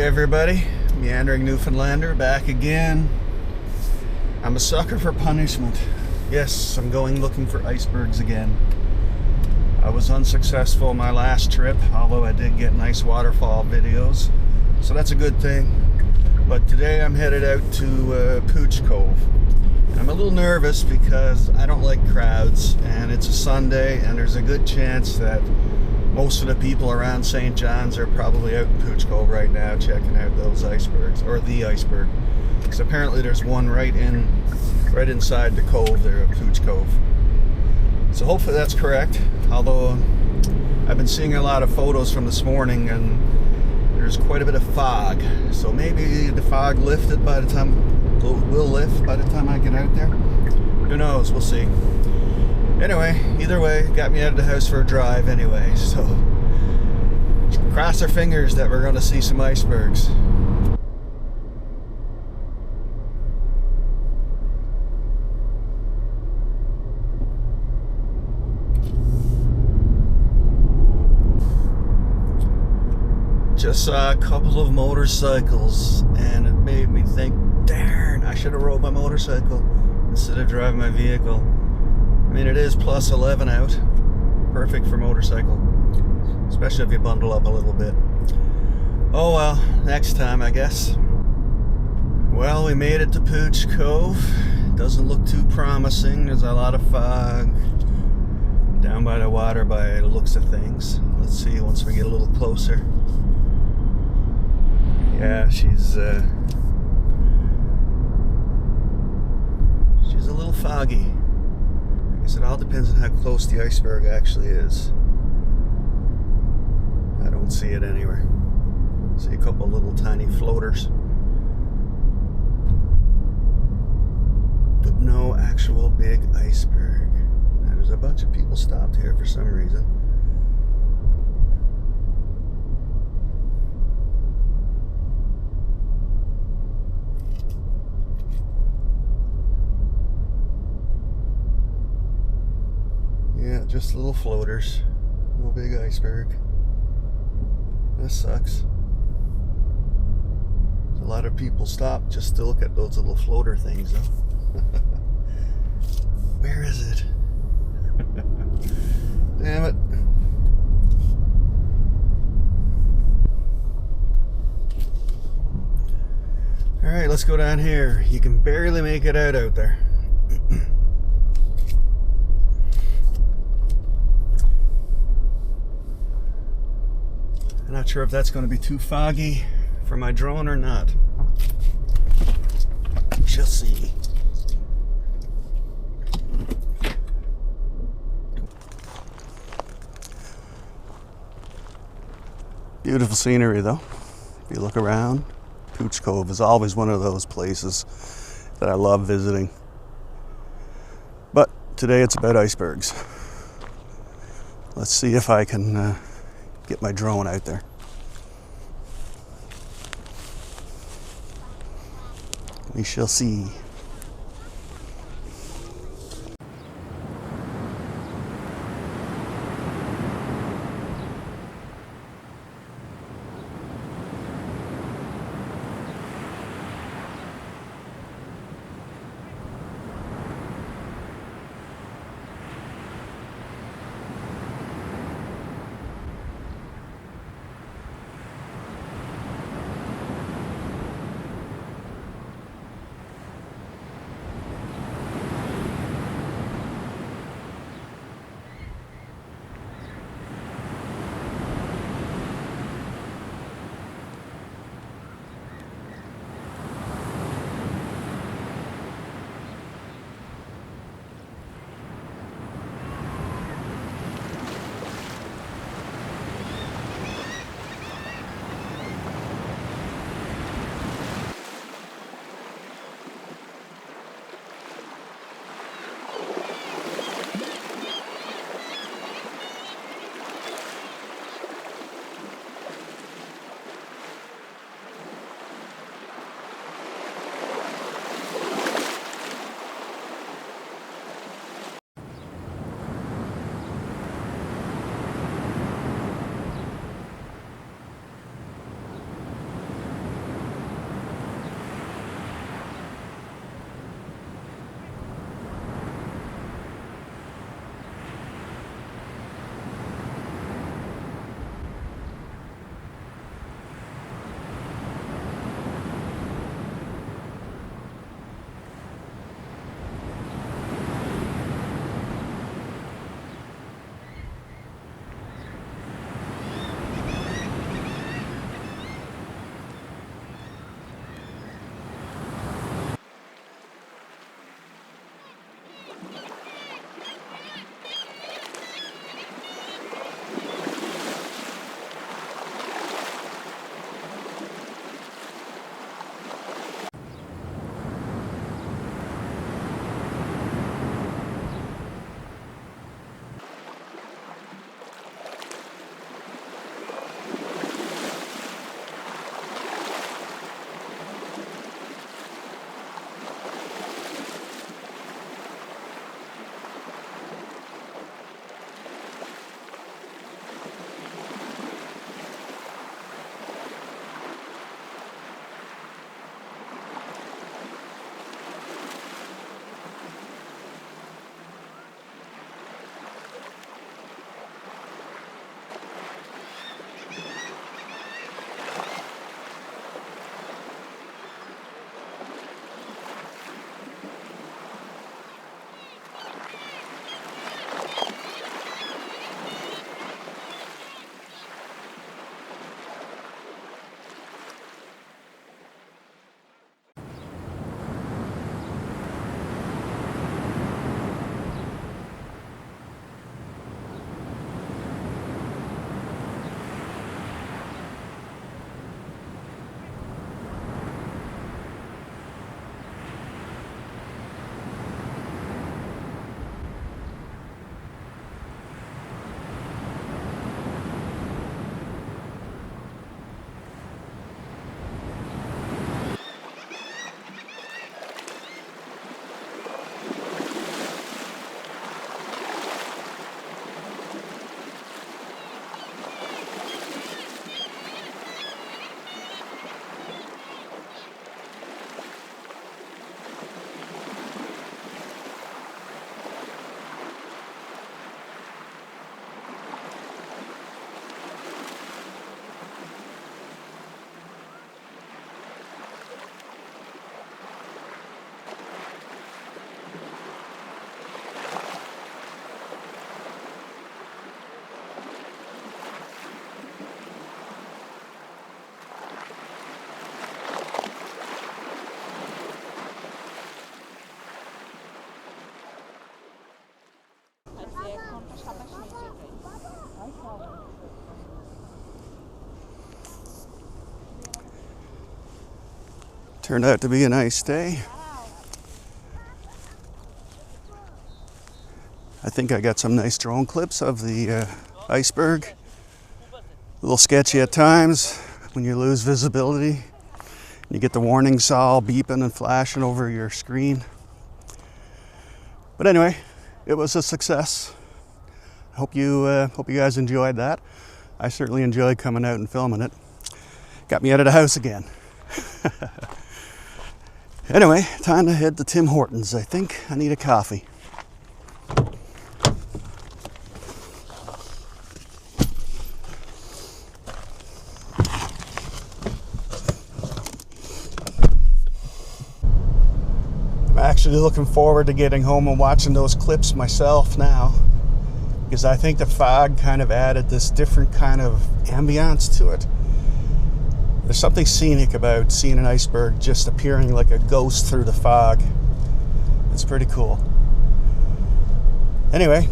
Hey everybody, Meandering Newfoundlander back again. I'm a sucker for punishment. Yes, I'm going looking for icebergs again. I was unsuccessful my last trip, although I did get nice waterfall videos, so that's a good thing. But today I'm headed out to Pouch Cove. I'm a little nervous because I don't like crowds, and it's a Sunday, and there's a good chance that most of the people around St. John's are probably out in Pouch Cove right now checking out those icebergs, or the iceberg. Because apparently there's one right inside the cove there at Pouch Cove. So hopefully that's correct, although I've been seeing a lot of photos from this morning and there's quite a bit of fog. So maybe the fog will lift by the time I get out there. Who knows, we'll see. Anyway, either way, got me out of the house for a drive anyway, so cross our fingers that we're going to see some icebergs. Just saw a couple of motorcycles and it made me think, darn, I should have rode my motorcycle instead of driving my vehicle. I mean, it is plus 11 out. Perfect for motorcycle. Especially if you bundle up a little bit. Oh well, next time I guess. Well, we made it to Pouch Cove. Doesn't look too promising. There's a lot of fog down by the water by the looks of things. Let's see once we get a little closer. Yeah, she's a little foggy. I guess it all depends on how close the iceberg actually is. I don't see it anywhere. See a couple little tiny floaters, but no actual big iceberg. Now, there's a bunch of people stopped here for some reason. Yeah, just little floaters. No big iceberg. That sucks. There's a lot of people stopped just to look at those little floater things, though. Where is it? Damn it. Alright, let's go down here. You can barely make it out there. I'm not sure if that's going to be too foggy for my drone or not. We shall see. Beautiful scenery though. If you look around, Pouch Cove is always one of those places that I love visiting. But today it's about icebergs. Let's see if I can get my drone out there. We shall see. Turned out to be a nice day. I think I got some nice drone clips of the iceberg. A little sketchy at times when you lose visibility. You get the warnings all beeping and flashing over your screen. But anyway, it was a success. Hope you guys enjoyed that. I certainly enjoyed coming out and filming it. Got me out of the house again. Anyway, time to head to Tim Hortons. I think I need a coffee. I'm actually looking forward to getting home and watching those clips myself now, because I think the fog kind of added this different kind of ambiance to it. There's something scenic about seeing an iceberg just appearing like a ghost through the fog. It's pretty cool. Anyway,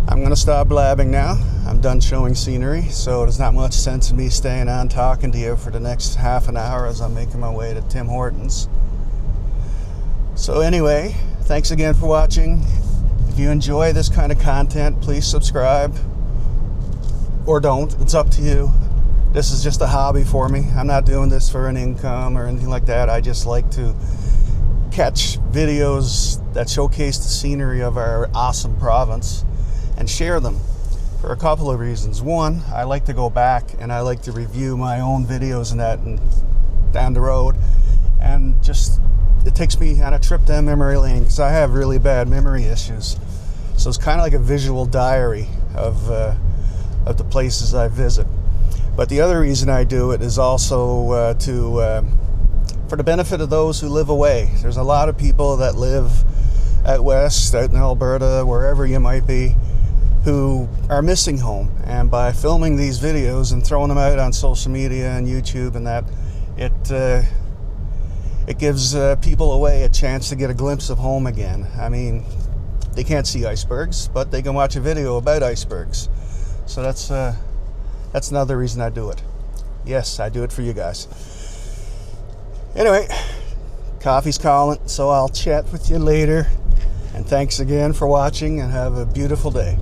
I'm going to stop blabbing now. I'm done showing scenery, so there's not much sense in me staying on talking to you for the next half an hour as I'm making my way to Tim Hortons. So anyway, thanks again for watching. If you enjoy this kind of content, please subscribe. Or don't, it's up to you. This is just a hobby for me. I'm not doing this for an income or anything like that. I just like to catch videos that showcase the scenery of our awesome province and share them for a couple of reasons. One, I like to go back and I like to review my own videos and that and down the road, and just it takes me on a trip down memory lane because I have really bad memory issues. So it's kind of like a visual diary of the places I visit. But the other reason I do it is also for the benefit of those who live away. There's a lot of people that live out west, out in Alberta, wherever you might be, who are missing home. And by filming these videos and throwing them out on social media and YouTube and that, it gives people away a chance to get a glimpse of home again. I mean, they can't see icebergs, but they can watch a video about icebergs. So that's another reason I do it. Yes, I do it for you guys. Anyway, coffee's calling, so I'll chat with you later. And thanks again for watching, and have a beautiful day.